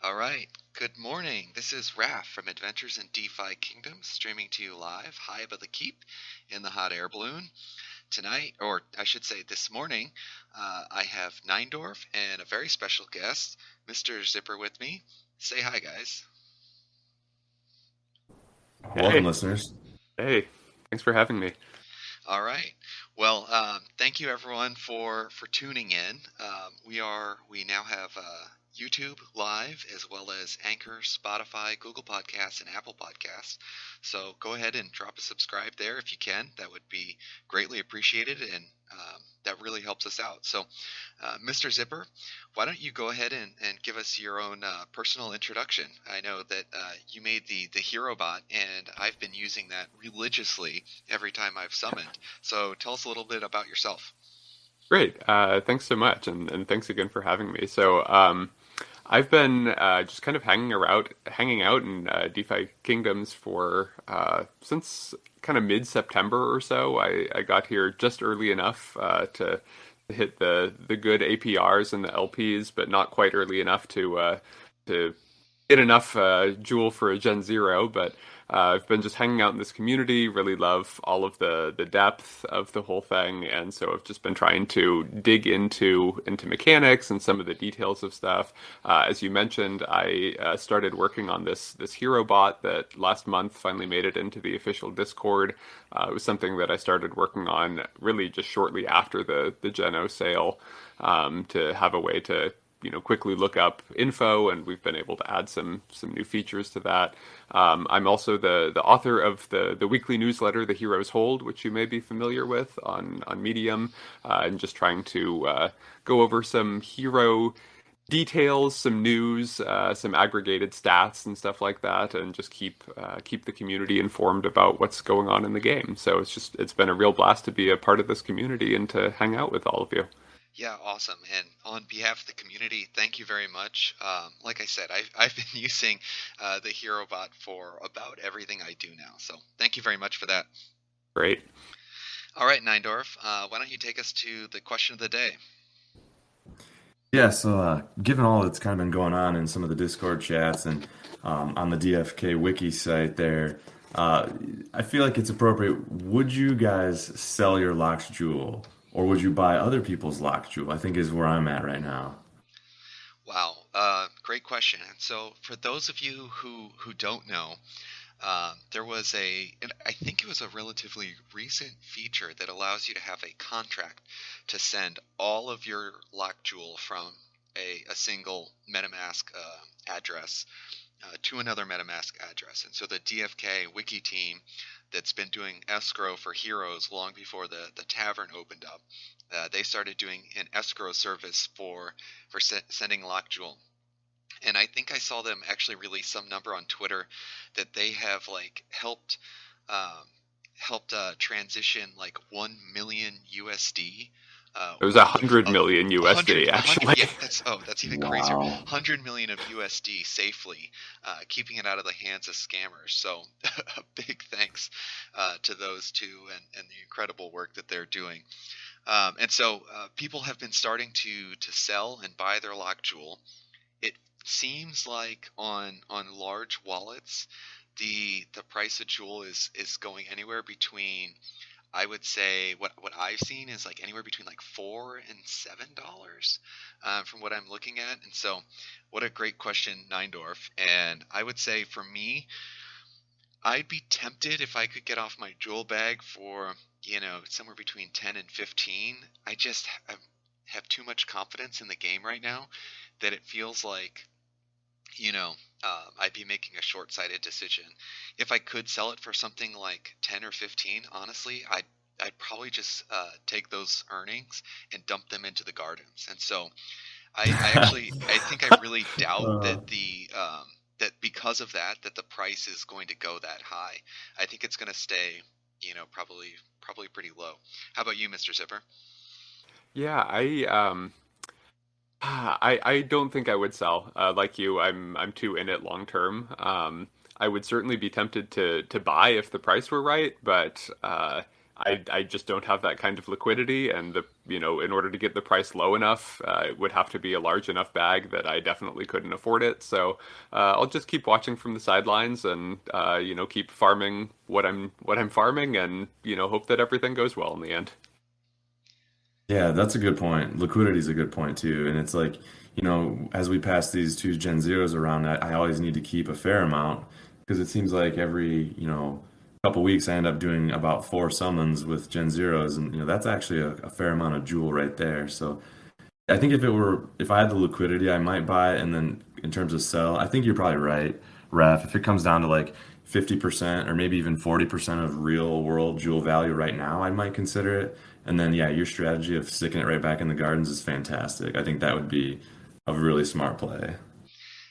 All right. Good morning. This is Raph from Adventures in DeFi Kingdoms, streaming to you live, high above the keep in the hot air balloon. Tonight, or I should say this morning, I have Neindorf and a very special guest, Mr. Zipper, with me. Say hi, guys. Welcome, Hey, listeners. hey, thanks for having me. All right. Well, thank you everyone for tuning in. We now have YouTube live as well as Anchor, Spotify, Google Podcasts, and Apple Podcasts. So go ahead and drop a subscribe there if you can. That would be greatly appreciated, and that really helps us out. So, Mr. Zipper, why don't you go ahead and give us your own personal introduction? I know that you made the Hero Bot, and I've been using that religiously every time I've summoned. So tell us a little bit about yourself. Great, thanks so much, and thanks again for having me. I've been just kind of hanging out in DeFi Kingdoms for since kind of mid-September or so. I got here just early enough to hit the good APRs and the LPs, but not quite early enough to get enough Jewel for a Gen Zero, but I've been just hanging out in this community. Really love all of the depth of the whole thing, and so I've just been trying to dig into mechanics and some of the details of stuff. As you mentioned, I started working on this hero bot that last month finally made it into the official Discord. It was something that I started working on really just shortly after the Geno sale, to have a way to quickly look up info, and we've been able to add some new features to that. I'm also the author of the weekly newsletter, The Heroes Hold, which you may be familiar with on Medium, and just trying to go over some hero details, some news, some aggregated stats and stuff like that, and just keep the community informed about what's going on in the game. So it's been a real blast to be a part of this community and to hang out with all of you. Yeah, awesome. And on behalf of the community, thank you very much. Like I said, I've been using the Hero Bot for about everything I do now. So thank you very much for that. Great. All right, Neindorf, why don't you take us to the question of the day? Given all that's kind of been going on in some of the Discord chats and on the DFK wiki site there, uh, I feel like it's appropriate. Would you guys sell your locked jewel, or would you buy other people's locked jewel? I think is where I'm at right now. Wow, great question. And so, for those of you who don't know, there was and I think it was a relatively recent feature that allows you to have a contract to send all of your locked jewel from a single MetaMask address to another MetaMask address. And so the DFK wiki team that's been doing escrow for heroes long before the tavern opened up, they started doing an escrow service for sending locked jewel. And I think I saw them actually release some number on Twitter that they have like um, helped transition like 1 million USD It was a worth hundred of million 100 USD 100 actually. yeah, that's even crazier. Wow. 100 million of USD safely, keeping it out of the hands of scammers. So a big thanks to those two, and the incredible work that they're doing. And so people have been starting to sell and buy their lock jewel. It seems like on large wallets, the price of jewel is going anywhere between, I would say, what I've seen is like anywhere between like $4 and $7, from what I'm looking at. And so, what a great question, Neindorf. And I would say for me, I'd be tempted if I could get off my jewel bag for, somewhere between 10 and 15. I just have too much confidence in the game right now that it feels like, I'd be making a short-sighted decision. If I could sell it for something like 10 or 15, honestly, I'd probably just take those earnings and dump them into the gardens. And so I think I really doubt Uh, that that because of that the price is going to go that high. I think it's going to stay, probably pretty low. How about you, Mr. Zipper? Yeah, I don't think I would sell. Like you, I'm too in it long term. I would certainly be tempted to buy if the price were right, but I just don't have that kind of liquidity, and in order to get the price low enough, it would have to be a large enough bag that I definitely couldn't afford it. So I'll just keep watching from the sidelines and keep farming what I'm farming, and hope that everything goes well in the end. Yeah, that's a good point. Liquidity is a good point too. And it's like, as we pass these two Gen Zeros around, I always need to keep a fair amount because it seems like every, couple weeks I end up doing about four summons with Gen Zeros. And, that's actually a fair amount of jewel right there. So I think if I had the liquidity, I might buy it. And then in terms of sell, I think you're probably right, Ref. If it comes down to like 50% or maybe even 40% of real world jewel value right now, I might consider it. And then, yeah, your strategy of sticking it right back in the gardens is fantastic. I think that would be a really smart play.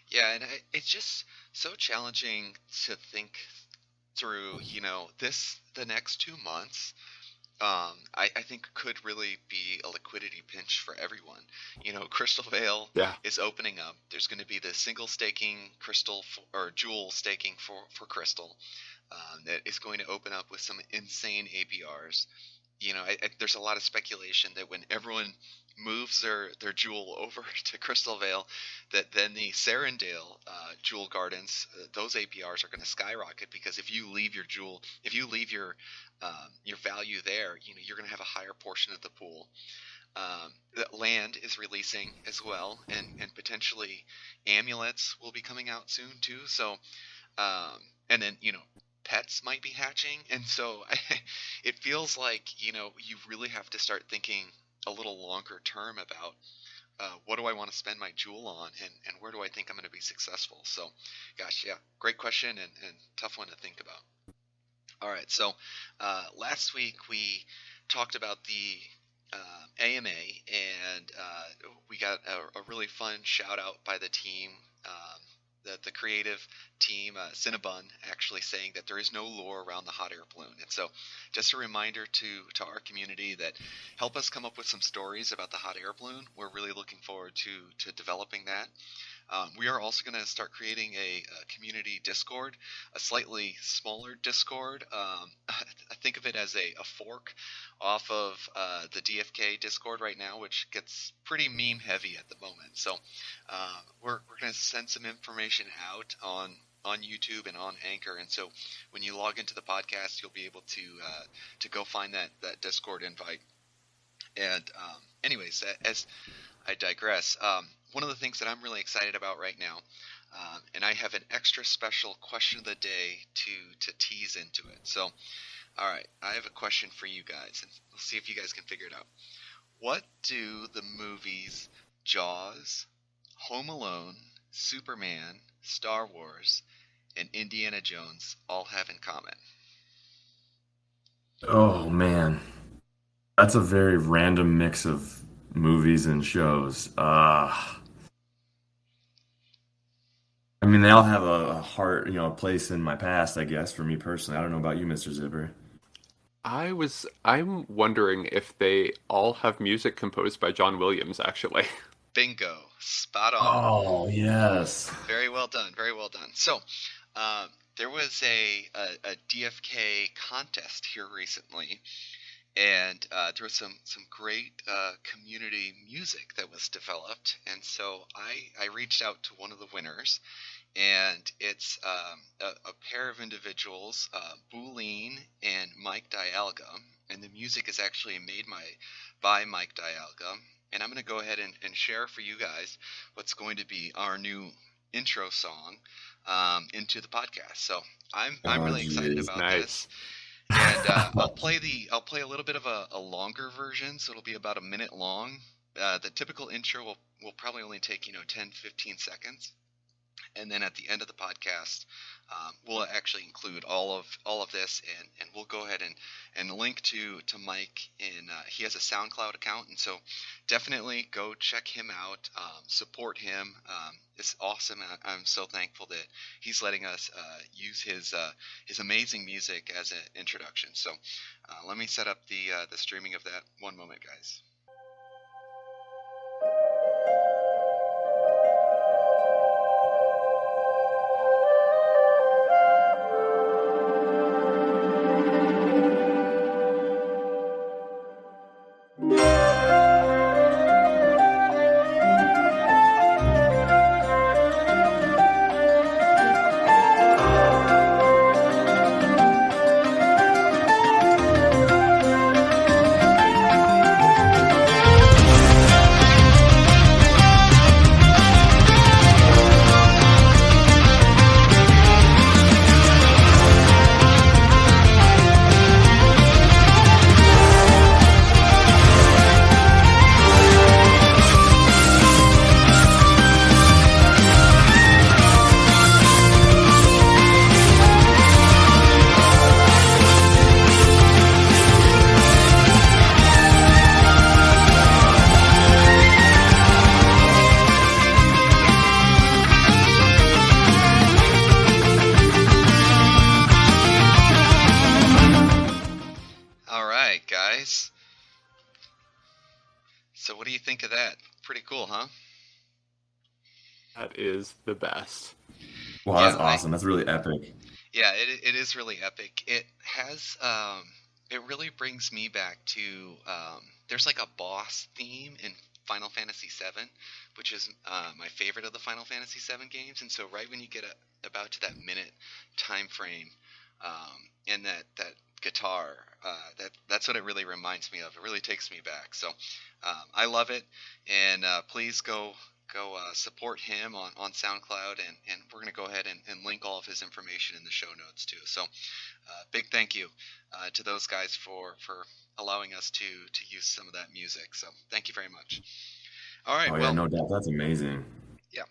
Yeah, and it's just so challenging to think through, the next 2 months. I think could really be a liquidity pinch for everyone. Crystal Vale Yeah. is opening up. There's going to be the single staking crystal or jewel staking for crystal that is going to open up with some insane APRs. There's a lot of speculation that when everyone moves their jewel over to Crystal Vale, that then the Serendale jewel gardens, those APRs are going to skyrocket, because if you leave your value there, you're going to have a higher portion of the pool. That land is releasing as well, and potentially amulets will be coming out soon too. So, and then pets might be hatching, and so it feels like you really have to start thinking a little longer term about what do I want to spend my jewel on, and where do I think I'm going to be successful. So, gosh, yeah, great question, and tough one to think about. All right, so last week we talked about the AMA, and we got a really fun shout out by the team. The creative team, Cinnabon, actually saying that there is no lore around the hot air balloon. And so just a reminder to our community that help us come up with some stories about the hot air balloon. We're really looking forward to developing that. We are also going to start creating a community Discord, a slightly smaller Discord. I think of it as a fork off of the DFK Discord right now, which gets pretty meme heavy at the moment. So we're going to send some information out on YouTube and on Anchor, and so when you log into the podcast, you'll be able to go find that Discord invite. And anyways, as I digress, one of the things that I'm really excited about right now, and I have an extra special question of the day to tease into it. So, all right, I have a question for you guys, and we'll see if you guys can figure it out. What do the movies Jaws, Home Alone, Superman, Star Wars, and Indiana Jones all have in common? Oh man, that's a very random mix of movies and shows. I mean, they all have a heart, a place in my past, I guess, for me personally. I don't know about you, Mr. Zipper. I'm wondering if they all have music composed by John Williams, actually. Bingo. Spot on. Oh, yes. Very well done. Very well done. So, there was a DFK contest here recently, and there was some great community music that was developed. And so I reached out to one of the winners, and it's a pair of individuals, Boolene and Mike Dialga, and the music is actually made by Mike Dialga. And I'm going to go ahead and share for you guys what's going to be our new intro song into the podcast. So I'm really excited about this. And I'll play a little bit of a longer version, so it'll be about a minute long. The typical intro will probably only take 10-15 seconds. And then at the end of the podcast, we'll actually include all of this, and we'll go ahead and link to Mike. And he has a SoundCloud account, and so definitely go check him out, support him. It's awesome. I'm so thankful that he's letting us use his amazing music as an introduction. So let me set up the streaming of that. One moment, guys. huh? That is the best. Wow, Yeah, that's awesome. That's really epic. yeah, it is really epic. It has it really brings me back to there's like a boss theme in Final Fantasy VII, which is my favorite of the Final Fantasy VII games. And so right when you get about to that minute time frame, and that guitar, that's what it really reminds me of. It really takes me back. So I love it, and please go support him on SoundCloud, and we're going to go ahead and link all of his information in the show notes too. So big thank you to those guys for allowing us to use some of that music. So thank you very much. All right, Oh yeah, well, no doubt. That's amazing. yeah.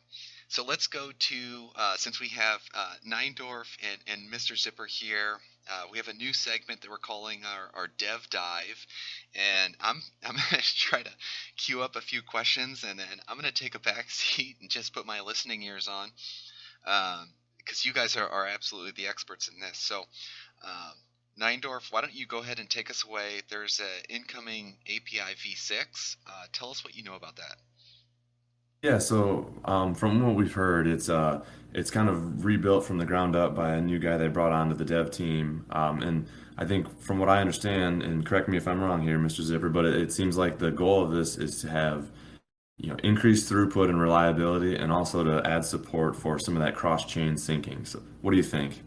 So let's go to since we have Neindorf and Mr. Zipper here, we have a new segment that we're calling our Dev Dive, and I'm gonna try to queue up a few questions, and then I'm gonna take a back seat and just put my listening ears on, because you guys are absolutely the experts in this. So, Neindorf, why don't you go ahead and take us away? There's an incoming API v6. Tell us what you know about that. Yeah, so from what we've heard, it's kind of rebuilt from the ground up by a new guy they brought onto the dev team. And I think from what I understand, and correct me if I'm wrong here, Mr. Zipper, but it seems like the goal of this is to have, increased throughput and reliability, and also to add support for some of that cross-chain syncing. So what do you think?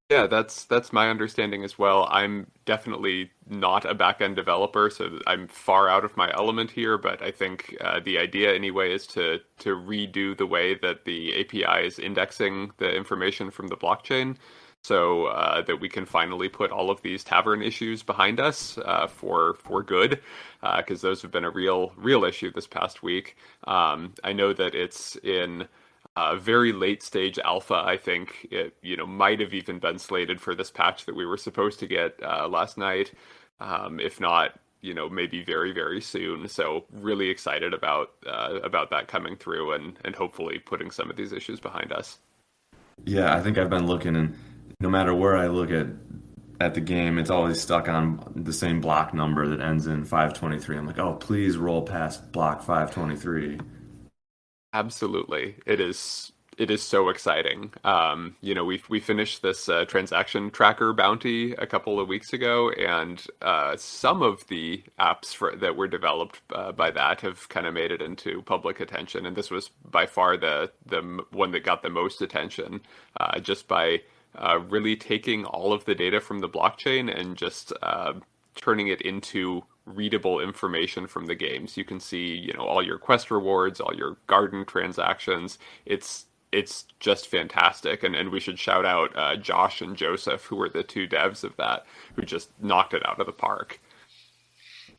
Yeah, that's my understanding as well. I'm definitely not a back-end developer, so I'm far out of my element here. But I think the idea anyway is to redo the way that the API is indexing the information from the blockchain, so that we can finally put all of these tavern issues behind us for good, because those have been a real issue this past week. I know that it's in very late stage alpha. I think it, might have even been slated for this patch that we were supposed to get last night, if not, maybe very, very soon. So really excited about that coming through and hopefully putting some of these issues behind us. Yeah, I think I've been looking, and no matter where I look at the game, it's always stuck on the same block number that ends in 523. I'm like, oh, please roll past block 523. Absolutely. It is so exciting. We finished this transaction tracker bounty a couple of weeks ago, and some of the apps that were developed by that have kind of made it into public attention. And this was by far the one that got the most attention, just by really taking all of the data from the blockchain and just turning it into readable information from the games. You can see, all your quest rewards, all your garden transactions. It's just fantastic, and we should shout out Josh and Joseph, who were the two devs of that, who just knocked it out of the park.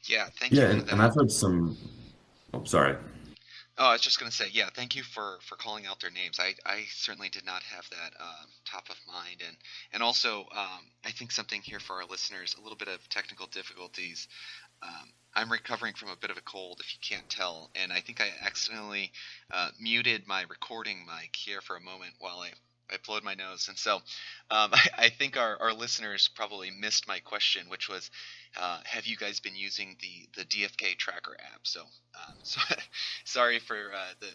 Yeah, thank you Yeah, for and that. I've heard some. Oh, sorry. Oh, I was just going to say, yeah, thank you for calling out their names. I certainly did not have that top of mind, and also I think something here for our listeners, a little bit of technical difficulties. I'm recovering from a bit of a cold, if you can't tell, and I think I accidentally muted my recording mic here for a moment while I blowed my nose. And so I think our listeners probably missed my question, which was, have you guys been using the DFK tracker app? So sorry for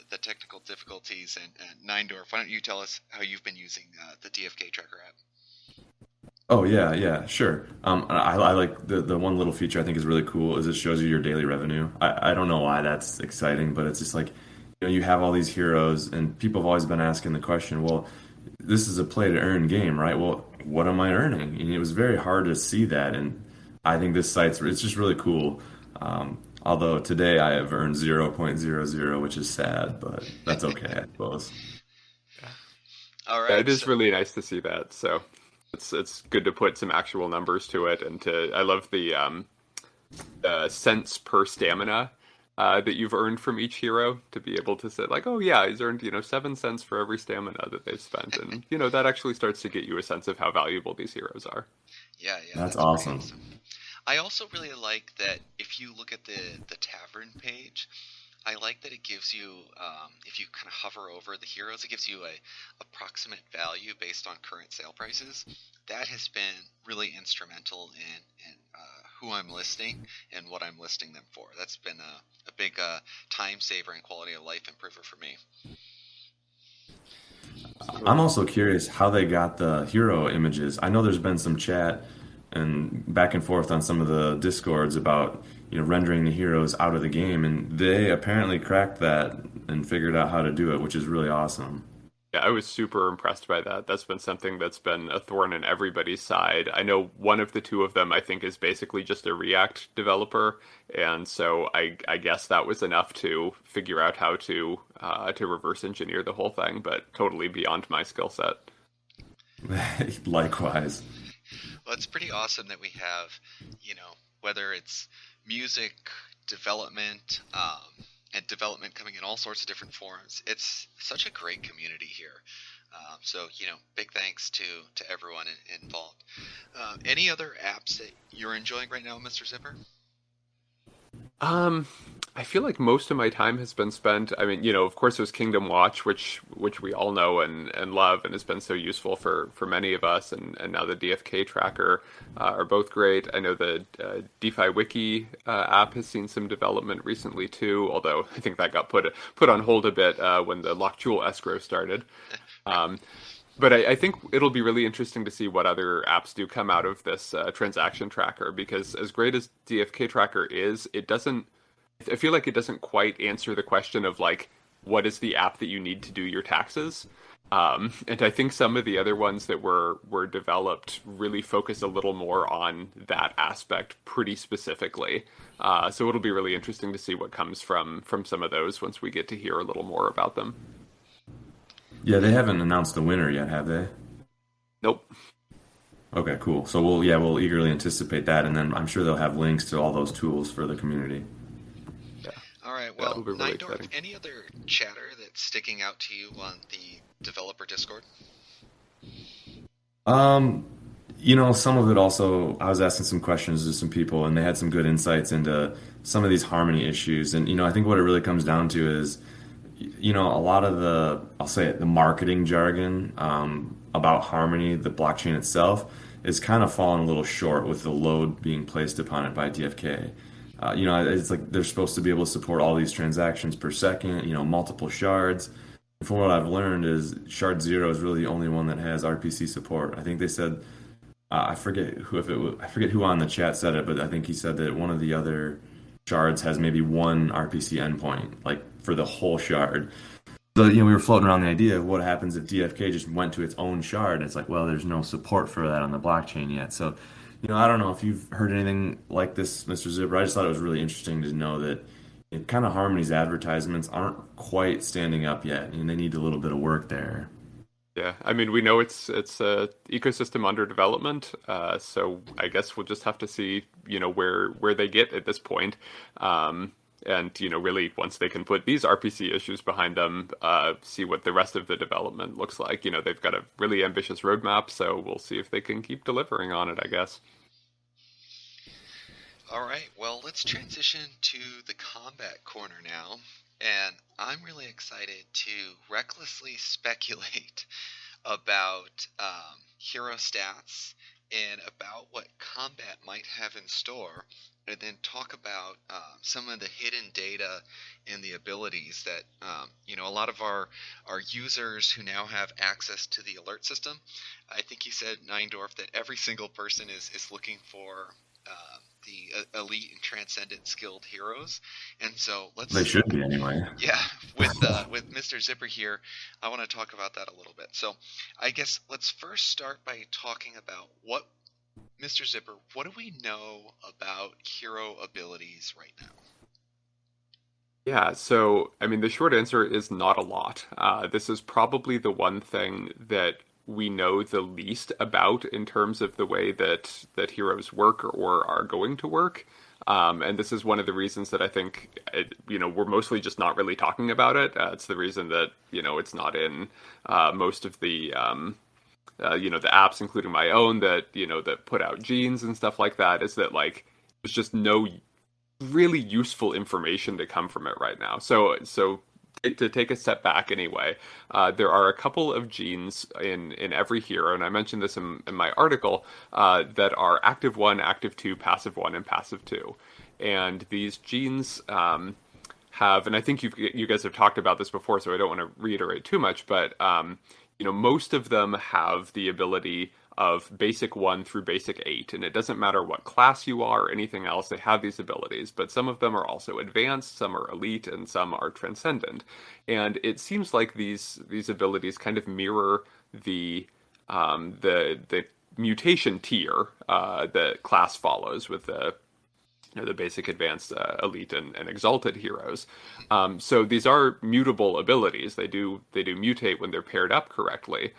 the technical difficulties. And Neindorf, why don't you tell us how you've been using the DFK tracker app? Oh yeah, yeah, sure. I like the one little feature I think is really cool is it shows you your daily revenue. I don't know why that's exciting, but it's just like, you have all these heroes, and people have always been asking the question, well, this is a play to earn game, right? Well, what am I earning? And it was very hard to see that, and I think this site's it's just really cool. Although today I have earned 0.00, which is sad, but that's okay, I suppose. All Yeah, right. it So, is really nice to see that. So it's good to put some actual numbers to it, and I love the cents per stamina that you've earned from each hero, to be able to say like, oh yeah, he's earned 7 cents for every stamina that they've spent, and that actually starts to get you a sense of how valuable these heroes are. yeah, That's that's pretty awesome. awesome. I also really like that if you look at the tavern page, I like that it gives you, if you kind of hover over the heroes, it gives you a approximate value based on current sale prices. That has been really instrumental in who I'm listing and what I'm listing them for. That's been a big time saver and quality of life improver for me. I'm also curious how they got the hero images. I know there's been some chat and back and forth on some of the discords about, rendering the heroes out of the game, and they apparently cracked that and figured out how to do it, which is really awesome. Yeah, I was super impressed by that. That's been something that's been a thorn in everybody's side. I know one of the two of them, I think, is basically just a React developer, and so I guess that was enough to figure out how to reverse engineer the whole thing, but totally beyond my skill set. Likewise. Well, it's pretty awesome that we have, whether it's music development, and development coming in all sorts of different forms. It's such a great community here. So, big thanks to everyone involved. Any other apps that you're enjoying right now, Mr. Zipper? I feel like most of my time has been spent. I mean, of course, there's Kingdom Watch, which we all know and love, and has been so useful for many of us. And now the DFK tracker are both great. I know the DeFi Wiki app has seen some development recently too, although I think that got put on hold a bit when the Lock Jewel escrow started. But I think it'll be really interesting to see what other apps do come out of this transaction tracker, because as great as DFK tracker is, I feel like it doesn't quite answer the question of like, what is the app that you need to do your taxes? And I think some of the other ones that were developed really focus a little more on that aspect pretty specifically. So it'll be really interesting to see what comes from some of those once we get to hear a little more about them. Yeah, they haven't announced the winner yet, have they? Nope. Okay, cool. So we'll eagerly anticipate that, and then I'm sure they'll have links to all those tools for the community. Yeah. All right. Yeah, Well, it'll be really Nindorf, exciting. any other chatter that's sticking out to you on the developer Discord? Some of it also, I was asking some questions to some people, and they had some good insights into some of these harmony issues. And, I think what it really comes down to is, a lot of I'll say it, the marketing jargon about Harmony, the blockchain itself, is kind of falling a little short with the load being placed upon it by DFK. It's like they're supposed to be able to support all these transactions per second, multiple shards. From what I've learned is shard 0 is really the only one that has RPC support. I think they said, I forget who on the chat said it, but I think he said that one of the other shards has maybe one RPC endpoint, like for the whole shard. So, we were floating around the idea of what happens if DFK just went to its own shard. It's like, well, there's no support for that on the blockchain yet. So, I don't know if you've heard anything like this, Mr. Zipper. I just thought it was really interesting to know that kind of Harmony's advertisements aren't quite standing up yet, and they need a little bit of work there. Yeah, I mean, we know it's a ecosystem under development, so I guess we'll just have to see, where they get at this point. And, really, once they can put these RPC issues behind them, see what the rest of the development looks like. They've got a really ambitious roadmap, so we'll see if they can keep delivering on it, I guess. All right, well, let's transition to the combat corner now. And I'm really excited to recklessly speculate about hero stats and about what combat might have in store, and then talk about some of the hidden data and the abilities that a lot of our users who now have access to the alert system. I think he said, Neindorf, that every single person is looking for the elite and transcendent skilled heroes, and so They should be anyway. Yeah, with Mr. Zipper here, I want to talk about that a little bit. So I guess let's first start by talking about Mr. Zipper, what do we know about hero abilities right now? Yeah, so, I mean, the short answer is not a lot. This is probably the one thing that we know the least about in terms of the way that heroes work or are going to work. And this is one of the reasons that I think, we're mostly just not really talking about it. It's the reason that, it's not in most of the, the apps, including my own, that, that put out genes and stuff like that, is that, like, there's just no really useful information to come from it right now. So to take a step back anyway, there are a couple of genes in every hero, and I mentioned this in my article, that are active 1, active 2, passive 1, and passive 2. And these genes have, and I think you guys have talked about this before, so I don't want to reiterate too much, but most of them have the ability of basic 1 through basic 8, and it doesn't matter what class you are or anything else, they have these abilities, but some of them are also advanced, some are elite, and some are transcendent. And it seems like these abilities kind of mirror the mutation tier that class follows with the basic, advanced, elite, and exalted heroes. So these are mutable abilities. They do mutate when they're paired up correctly,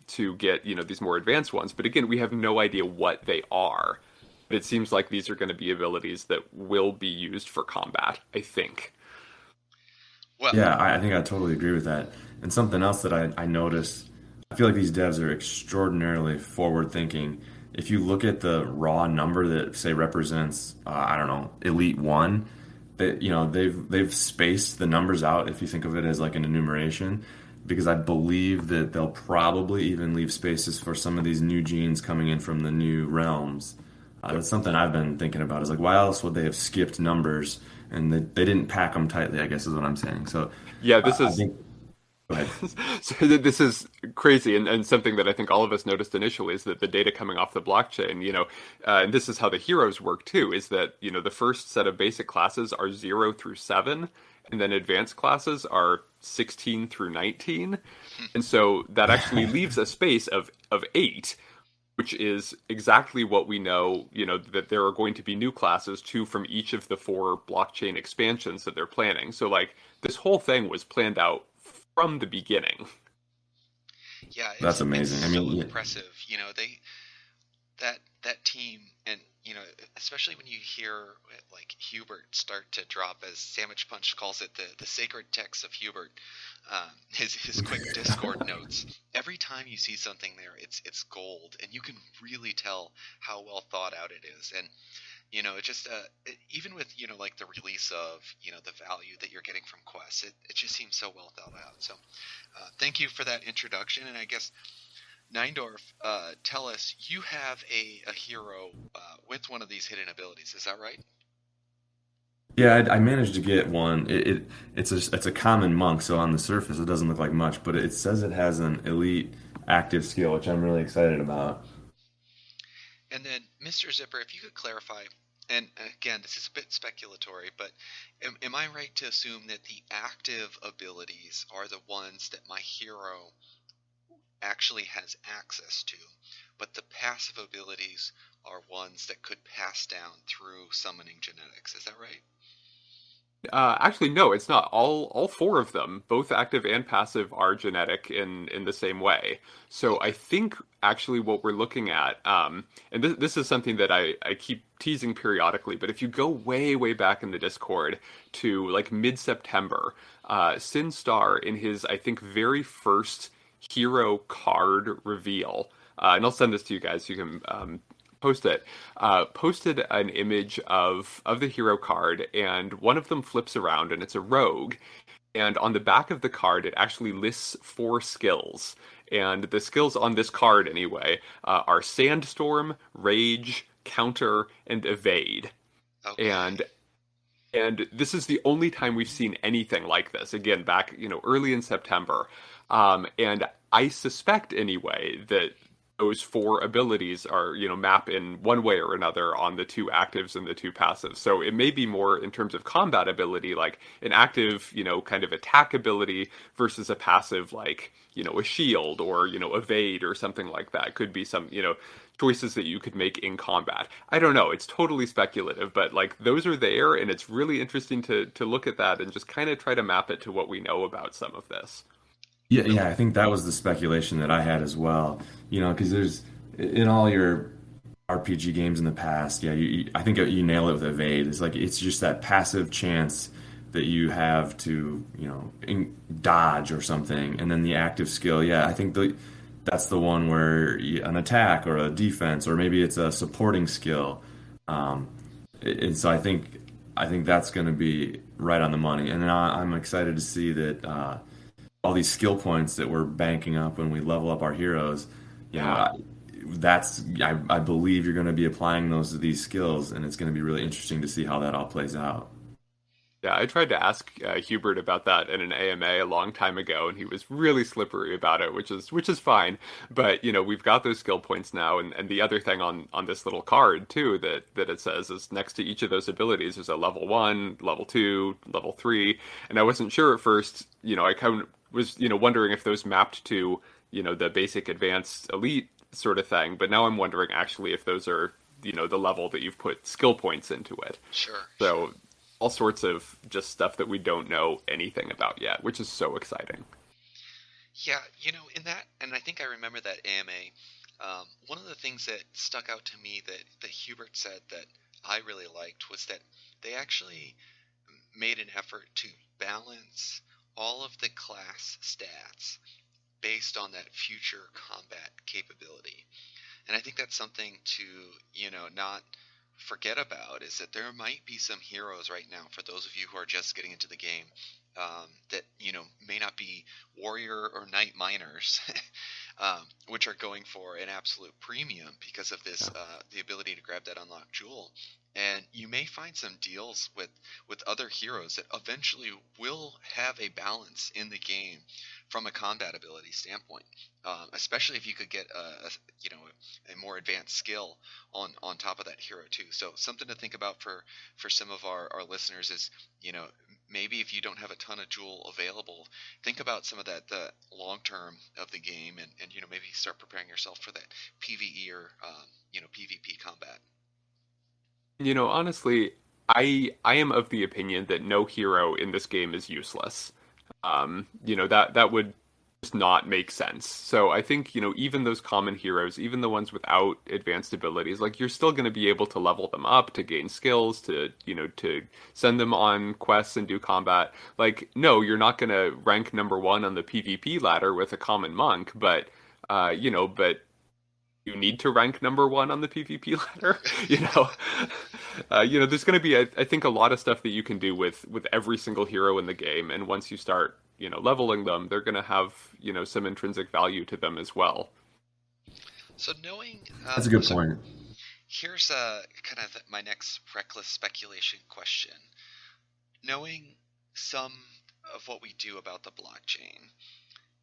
to get these more advanced ones. But again, we have no idea what they are. But it seems like these are going to be abilities that will be used for combat, I think. Well, Yeah, I think I totally agree with that. And something else that I noticed, I feel like these devs are extraordinarily forward thinking. If you look at the raw number that say represents, I don't know, Elite One, that they've spaced the numbers out. If you think of it as like an enumeration, because I believe that they'll probably even leave spaces for some of these new genes coming in from the new realms. That's something I've been thinking about. Is like, why else would they have skipped numbers? And they didn't pack them tightly, I guess is what I'm saying. So Yeah, this I is think. Go ahead. so this is crazy, and something that I think all of us noticed initially is that the data coming off the blockchain, and this is how the heroes work too, is that the first set of basic classes are 0 through 7, and then advanced classes are 16 through 19, and so that actually leaves a space of 8, which is exactly what we know, that there are going to be new classes, 2 from each of the 4 blockchain expansions that they're planning. So like this whole thing was planned out from the beginning. Yeah, That's amazing. It's I mean, so yeah. impressive. That team, and especially when you hear like Hubert start to drop, as Sandwich Punch calls it, the sacred text of Hubert, his quick Discord notes. Every time you see something there, it's gold, and you can really tell how well thought out it is. And it just even with like the release of the value that you're getting from quests, it just seems so well thought out. So thank you for that introduction. And I guess Neindorf, tell us, you have a hero with one of these hidden abilities, is that right? Yeah, I managed to get one. It's a common monk, so on the surface it doesn't look like much, but it says it has an elite active skill, which I'm really excited about. And then, Mr. Zipper, if you could clarify, and again, this is a bit speculatory, but am I right to assume that the active abilities are the ones that my hero actually has access to, but the passive abilities are ones that could pass down through summoning genetics? Is that right? Actually, no, it's not. All 4 of them, both active and passive, are genetic in the same way. So I think actually what we're looking at, and this is something that I keep teasing periodically, but if you go way, way back in the Discord to like mid-September, Sinstar in his, I think, very first hero card reveal, and I'll send this to you guys so you can post it, posted an image of the hero card, and one of them flips around and it's a rogue, and on the back of the card it actually lists 4 skills, and the skills on this card anyway are Sandstorm, Rage, Counter, and Evade. Okay. And this is the only time we've seen anything like this, again back early in September, and I suspect anyway that those 4 abilities are, map in one way or another on the 2 actives and the 2 passives. So it may be more in terms of combat ability, like an active, kind of attack ability versus a passive, like, a shield or, evade or something like that. Could be some, choices that you could make in combat. I don't know. It's totally speculative, but like those are there, and it's really interesting to look at that and just kind of try to map it to what we know about some of this. Yeah, I think that was the speculation that I had as well. Because there's in all your RPG games in the past, yeah, I think you nail it with evade. It's like it's just that passive chance that you have to, dodge or something, and then the active skill. Yeah, I think that's the one where an attack or a defense, or maybe it's a supporting skill. And so I think I think that's going to be right on the money. And then I'm excited to see that all these skill points that we're banking up when we level up our heroes, you know, Yeah. I believe you're going to be applying those to these skills, and it's going to be really interesting to see how that all plays out. Yeah, I tried to ask Hubert about that in an AMA a long time ago, and he was really slippery about it, which is fine. But we've got those skill points now, and the other thing on this little card too that it says is next to each of those abilities is a level 1, level 2, level 3, and I wasn't sure at first. I kind of was wondering if those mapped to the basic, advanced, elite sort of thing, but now I'm wondering actually if those are the level that you've put skill points into it. Sure. So all sorts of just stuff that we don't know anything about yet, which is so exciting. Yeah, in that, and I think I remember that AMA. One of the things that stuck out to me that Hubert said that I really liked was that they actually made an effort to balance all of the class stats based on that future combat capability. And I think that's something to, not forget about, is that there might be some heroes right now, for those of you who are just getting into the game, that, may not be warrior or knight miners, which are going for an absolute premium because of this, the ability to grab that unlocked jewel. And you may find some deals with other heroes that eventually will have a balance in the game from a combat ability standpoint, especially if you could get a more advanced skill on top of that hero too. So something to think about for some of our listeners is, maybe if you don't have a ton of jewel available, think about some of that the long term of the game, and maybe start preparing yourself for that PvE or PvP combat. Honestly, I am of the opinion that no hero in this game is useless. That would just not make sense. So I think, even those common heroes, even the ones without advanced abilities, like, you're still going to be able to level them up, to gain skills, to send them on quests and do combat. Like, no, you're not going to rank number 1 on the PvP ladder with a common monk, but but you need to rank number 1 on the PvP ladder. There's going to be, I think, a lot of stuff that you can do with every single hero in the game, and once you start, leveling them, they're going to have, some intrinsic value to them as well. So knowing That's a good point. Here's kind of my next reckless speculation question. Knowing some of what we do about the blockchain,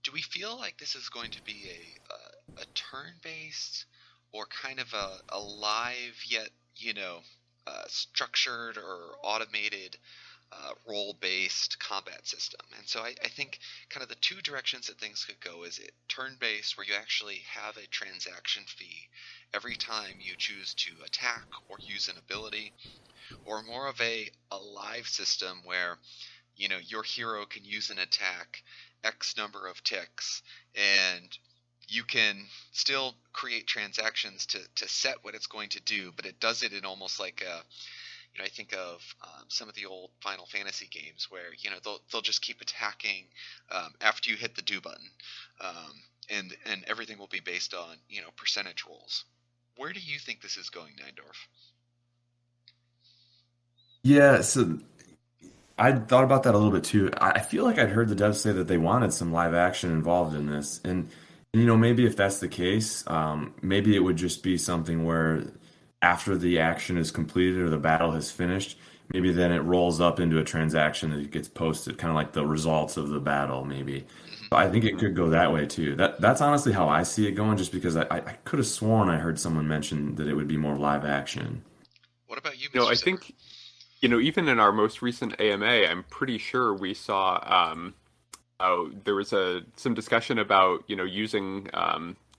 do we feel like this is going to be a turn-based, or kind of a live yet structured or automated role-based combat system? And so I think kind of the two directions that things could go is it turn-based, where you actually have a transaction fee every time you choose to attack or use an ability, or more of a live system where your hero can use an attack X number of ticks, and you can still create transactions to set what it's going to do, but it does it in almost like a, I think of some of the old Final Fantasy games where they'll just keep attacking after you hit the do button, and everything will be based on percentage rolls. Where do you think this is going, Neindorf? Yeah, so I thought about that a little bit too. I feel like I'd heard the devs say that they wanted some live action involved in this, and maybe if that's the case, maybe it would just be something where after the action is completed or the battle has finished, maybe then it rolls up into a transaction that gets posted, kind of like the results of the battle, maybe. But I think it could go that way too. That's honestly how I see it going, just because I could have sworn I heard someone mention that it would be more live action. What about you, Mr. I Zimmer? think, even in our most recent AMA, I'm pretty sure we saw there was some discussion about using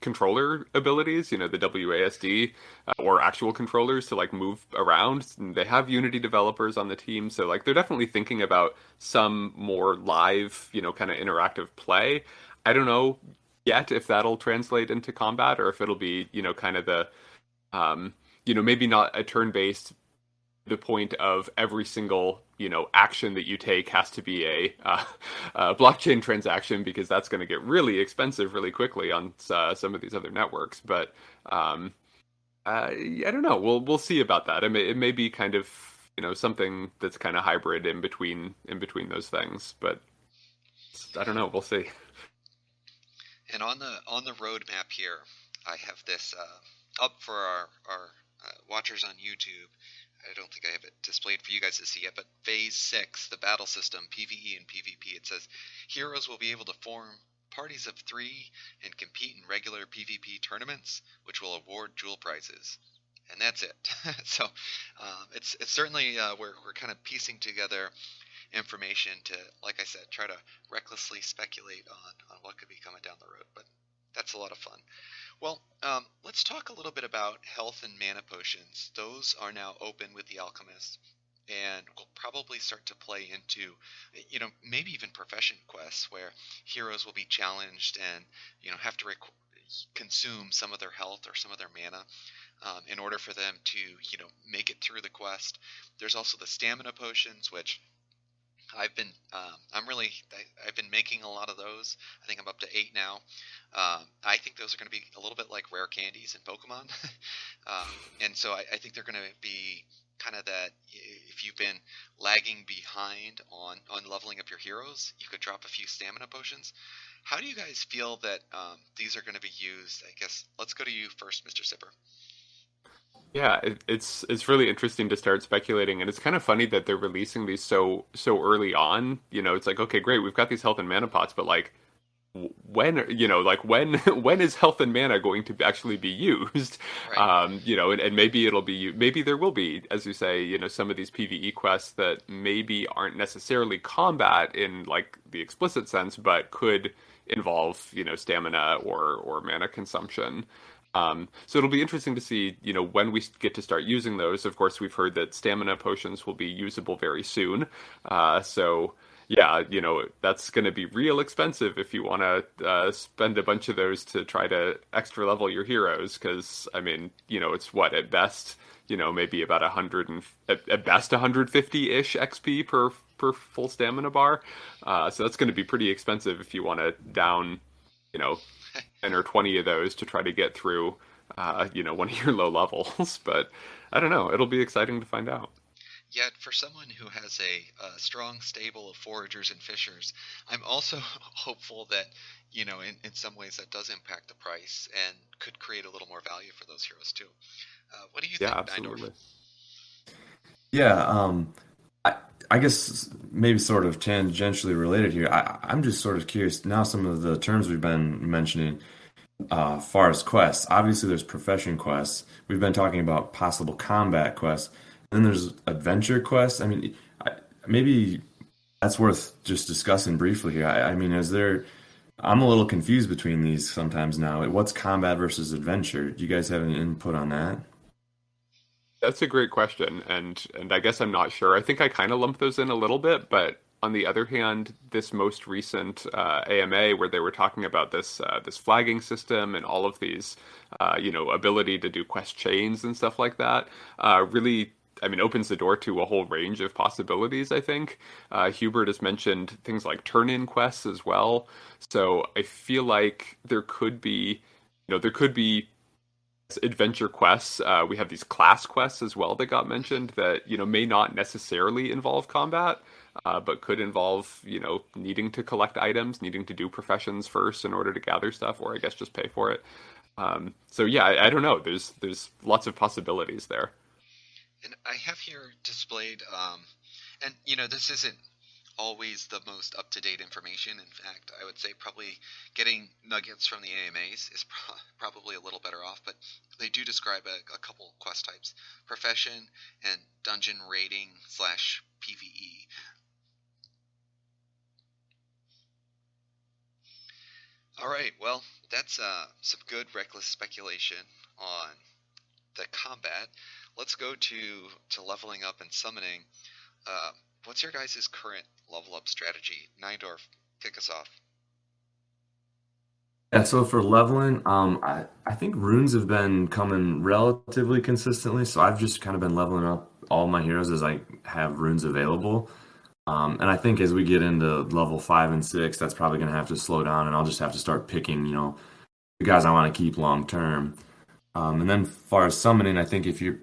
controller abilities, the WASD, or actual controllers to like move around. And they have Unity developers on the team, so like they're definitely thinking about some more live, kind of interactive play. I don't know yet if that'll translate into combat, or if it'll be, kind of the maybe not a turn-based, the point of every single action that you take has to be a blockchain transaction, because that's going to get really expensive really quickly on some of these other networks. But I don't know. We'll see about that. It may be kind of something that's kind of hybrid in between those things. But I don't know. We'll see. And on the roadmap here, I have this up for our watchers on YouTube. I don't think I have it displayed for you guys to see yet, but Phase 6, the battle system, PvE and PvP, it says heroes will be able to form parties of 3 and compete in regular PvP tournaments, which will award jewel prizes. And that's it. So it's certainly we're kind of piecing together information to, like I said, try to recklessly speculate on what could be coming down the road. But that's a lot of fun. Well, let's talk a little bit about health and mana potions. Those are now open with the Alchemist, and will probably start to play into, maybe even profession quests where heroes will be challenged and, have to consume some of their health or some of their mana in order for them to, make it through the quest. There's also the stamina potions, which I've been I've been making a lot of those. I think I'm up to 8 now. I think those are going to be a little bit like rare candies in Pokemon, and so I think they're going to be kind of that. If you've been lagging behind on leveling up your heroes, you could drop a few stamina potions. How do you guys feel that these are going to be used? I guess let's go to you first, Mr. Sipper. Yeah, it's really interesting to start speculating, and it's kind of funny that they're releasing these so early on. It's like, okay, great, we've got these health and mana pots, but like when is health and mana going to actually be used? Right. And maybe maybe there will be, as you say, some of these PvE quests that maybe aren't necessarily combat in like the explicit sense, but could involve, stamina or mana consumption. So it'll be interesting to see, when we get to start using those. Of course, we've heard that stamina potions will be usable very soon. So yeah, that's going to be real expensive if you want to spend a bunch of those to try to extra level your heroes. Because I mean, it's what at best, maybe about 100 and at best 150-ish XP per full stamina bar. So that's going to be pretty expensive if you want to down, 10 or 20 of those to try to get through, one of your low levels. But I don't know. It'll be exciting to find out. Yet, for someone who has a strong stable of foragers and fishers, I'm also hopeful that, in some ways that does impact the price and could create a little more value for those heroes too. What do you Yeah, think, Nindorf? absolutely. Yeah, I guess maybe sort of tangentially related here. I'm just sort of curious now. Some of the terms we've been mentioning, far as quests. Obviously, there's profession quests. We've been talking about possible combat quests. And then there's adventure quests. I mean, maybe that's worth just discussing briefly here. I mean, is there? I'm a little confused between these sometimes now. What's combat versus adventure? Do you guys have any input on that? That's a great question, and I guess I'm not sure. I think I kind of lump those in a little bit, but on the other hand, this most recent AMA where they were talking about this flagging system and all of these, ability to do quest chains and stuff like that, really, I mean, opens the door to a whole range of possibilities. I think Hubert has mentioned things like turn-in quests as well, so I feel like there could be adventure quests. We have these class quests as well that got mentioned that, may not necessarily involve combat, but could involve, needing to collect items, needing to do professions first in order to gather stuff, or I guess just pay for it. So yeah, I don't know. There's lots of possibilities there. And I have here displayed, and this isn't always the most up-to-date information. In fact, I would say probably getting nuggets from the AMAs is probably a little better off, but they do describe a couple quest types: profession and dungeon raiding slash PvE. All right, well, that's some good reckless speculation on the combat. Let's go to leveling up and summoning. Uh, what's your guys' current level up strategy? Nindorf, kick us off. Yeah, so for leveling, I think runes have been coming relatively consistently. So I've just kind of been leveling up all my heroes as I have runes available. And I think as we get into level 5 and 6, that's probably going to have to slow down, and I'll just have to start picking, the guys I want to keep long term. And then far as summoning, I think if you're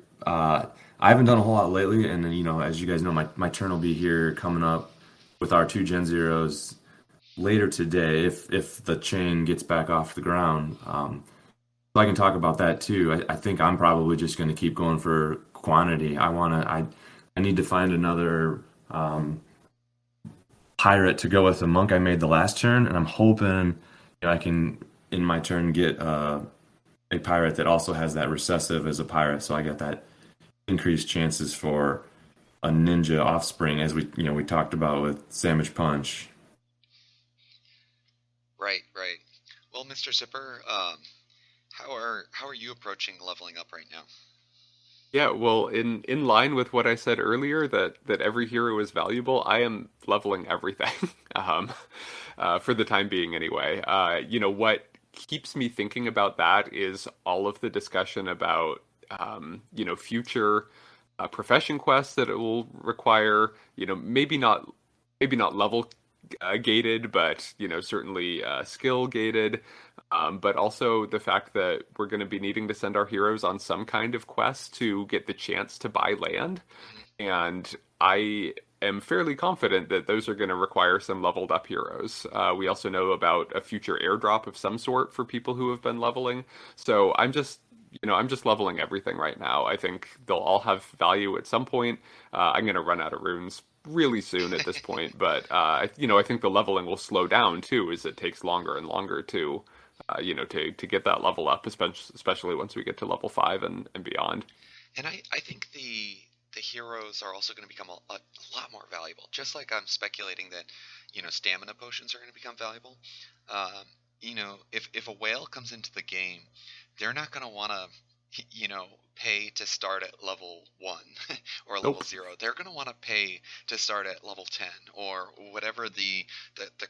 I haven't done a whole lot lately, and then, as you guys know, my turn will be here coming up with our two Gen Zeros later today if the chain gets back off the ground. So I can talk about that too. I think I'm probably just going to keep going for quantity. I need to find another pirate to go with the monk I made the last turn, and I'm hoping I can in my turn get a pirate that also has that recessive as a pirate, so I get that increased chances for a ninja offspring, as we talked about with Sandwich Punch. Right, right. Well, Mr. Zipper, how are you approaching leveling up right now? Yeah, well, in line with what I said earlier, that every hero is valuable, I am leveling everything, for the time being anyway. What keeps me thinking about that is all of the discussion about, future profession quests that it will require. Maybe not level gated, but certainly skill gated. But also the fact that we're going to be needing to send our heroes on some kind of quest to get the chance to buy land. Hmm. And I am fairly confident that those are going to require some leveled up heroes. We also know about a future airdrop of some sort for people who have been leveling. So I'm just leveling everything right now. I think they'll all have value at some point. I'm going to run out of runes really soon at this point, but I think the leveling will slow down too, as it takes longer and longer to get that level up, especially once we get to level 5 and beyond. And I think the heroes are also going to become a lot more valuable. Just like I'm speculating that, stamina potions are going to become valuable. Um, if a whale comes into the game, they're not going to want to, pay to start at level 1 or level Nope. 0. They're going to want to pay to start at level 10 or whatever the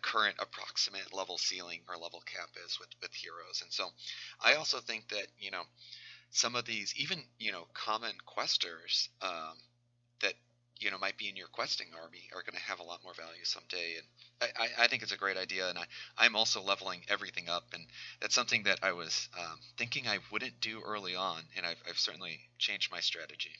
current approximate level ceiling or level cap is with heroes. And so I also think that, some of these, even, common questers, that, might be in your questing army are going to have a lot more value someday. And I think it's a great idea. And I'm also leveling everything up. And that's something that I was thinking I wouldn't do early on. And I've certainly changed my strategy.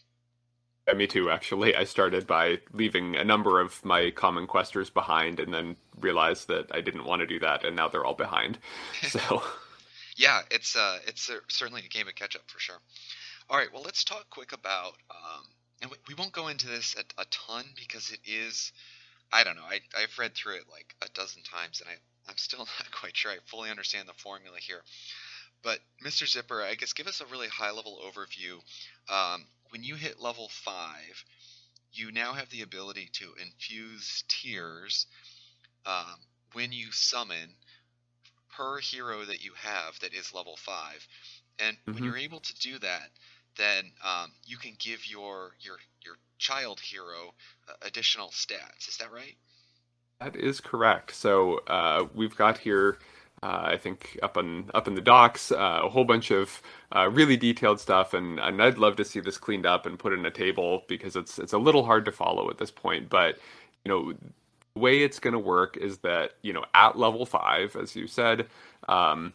Yeah, me too, actually. I started by leaving a number of my common questers behind and then realized that I didn't want to do that, and now they're all behind. So, Yeah, it's certainly a game of catch up for sure. All right, well, let's talk quick about, and we won't go into this a ton because it is, I don't know, I've read through it like a dozen times and I'm still not quite sure I fully understand the formula here. But Mr. Zipper, I guess give us a really high level overview. When you hit level 5, you now have the ability to infuse tears um, when you summon per hero that you have that is level 5. And when mhm. you're able to do that, then you can give your child hero additional stats. Is that right? That is correct. So we've got here, I think, up in the docs, a whole bunch of really detailed stuff, and I'd love to see this cleaned up and put in a table because it's a little hard to follow at this point. But the way it's going to work is that at level 5, as you said, for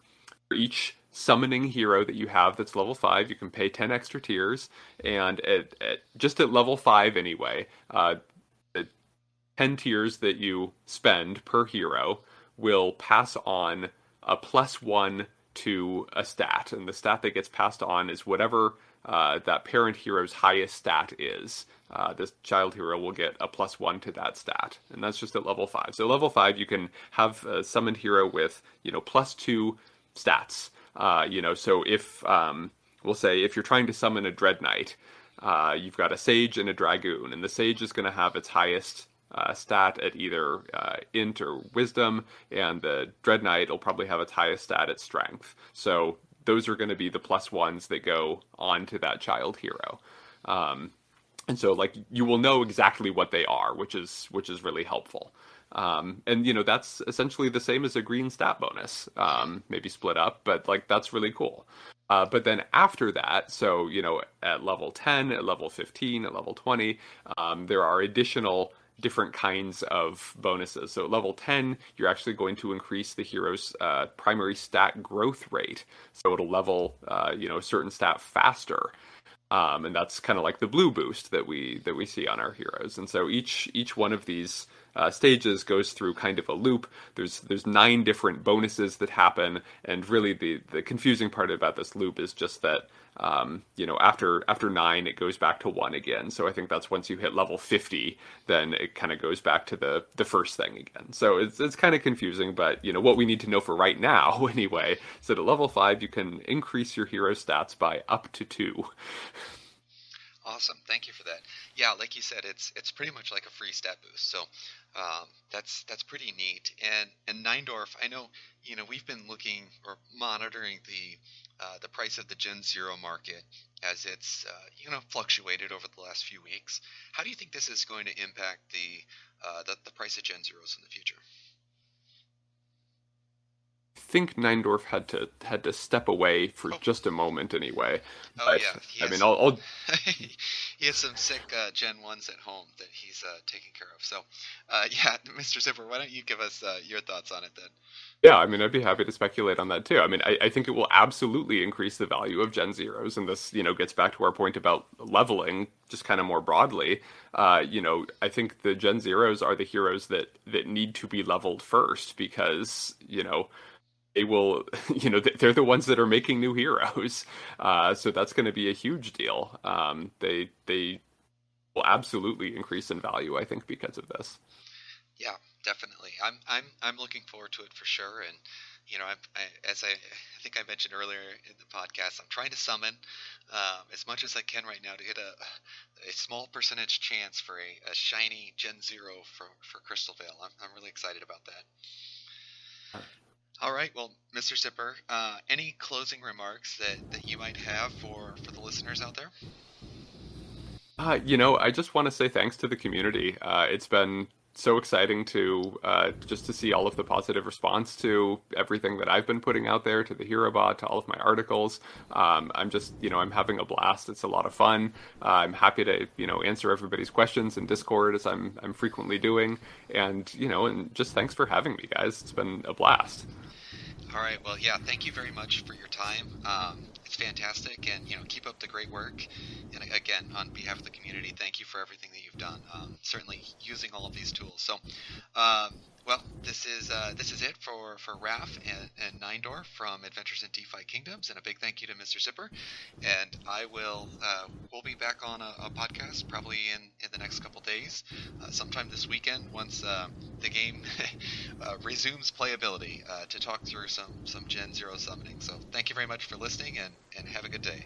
each summoning hero that you have that's level 5, you can pay 10 extra tiers, and just at level 5 anyway. The 10 tiers that you spend per hero will pass on a +1 to a stat. And the stat that gets passed on is whatever that parent hero's highest stat is. This child hero will get a +1 to that stat. And that's just at level 5. So level 5, you can have a summoned hero with, +2 stats. So if, we'll say, if you're trying to summon a Dread Knight, you've got a Sage and a Dragoon, and the Sage is going to have its highest stat at either int or wisdom, and the Dread Knight will probably have its highest stat at strength. So those are going to be the +1s that go on to that child hero. And so like you will know exactly what they are, which is really helpful. And that's essentially the same as a green stat bonus, maybe split up, but like that's really cool. But then after that, so at level 10, at level 15, at level 20, there are additional different kinds of bonuses. So at level 10, you're actually going to increase the hero's primary stat growth rate. So it'll level, a certain stat faster. And that's kind of like the blue boost that we see on our heroes. And so each one of these stages goes through kind of a loop. There's 9 different bonuses that happen, and really the confusing part about this loop is just that after 9 it goes back to 1 again. So I think that's once you hit level 50, then it kind of goes back to the first thing again. So it's kind of confusing, but what we need to know for right now anyway is that at level 5 you can increase your hero stats by up to 2. Awesome, thank you for that. Yeah, like you said, it's pretty much like a free stat boost. So that's pretty neat. And Neindorf, I know we've been looking or monitoring the price of the Gen Zero market as it's fluctuated over the last few weeks. How do you think this is going to impact the price of Gen Zeros in the future? Think Neindorf had to step away for Oh, just a moment anyway. oh But yeah, he I has mean, some I'll he has some sick Gen ones at home that he's taking care of. So yeah, Mr. Zipper, why don't you give us your thoughts on it then? yeah, I mean, I'd be happy to speculate on that too. I mean, I think it will absolutely increase the value of Gen Zeros, and this gets back to our point about leveling, just kind of more broadly. I think the Gen Zeros are the heroes that need to be leveled first because they will, they're the ones that are making new heroes. So that's going to be a huge deal. They will absolutely increase in value, I think, because of this. Yeah, definitely. I'm looking forward to it for sure. And as I think I mentioned earlier in the podcast, I'm trying to summon as much as I can right now to get a small percentage chance for a shiny Gen Zero for Crystal Vale. I'm really excited about that. All right, well, Mr. Zipper, any closing remarks that you might have for the listeners out there? I just want to say thanks to the community. It's been so exciting to just to see all of the positive response to everything that I've been putting out there, to the Hero Bot, to all of my articles. I'm just, I'm having a blast. It's a lot of fun. I'm happy to, answer everybody's questions in Discord as I'm frequently doing. And just thanks for having me, guys. It's been a blast. All right. Well, yeah. Thank you very much for your time. It's fantastic, and keep up the great work. And again, on behalf of the community, thank you for everything that you've done. Certainly using all of these tools. So, well, this is it for Raf and Neindorf from Adventures in DeFi Kingdoms, and a big thank you to Mr. Zipper. And I will we'll be back on a podcast probably in the next couple days, sometime this weekend once the game resumes playability to talk through some Gen Zero summoning. So thank you very much for listening, and have a good day.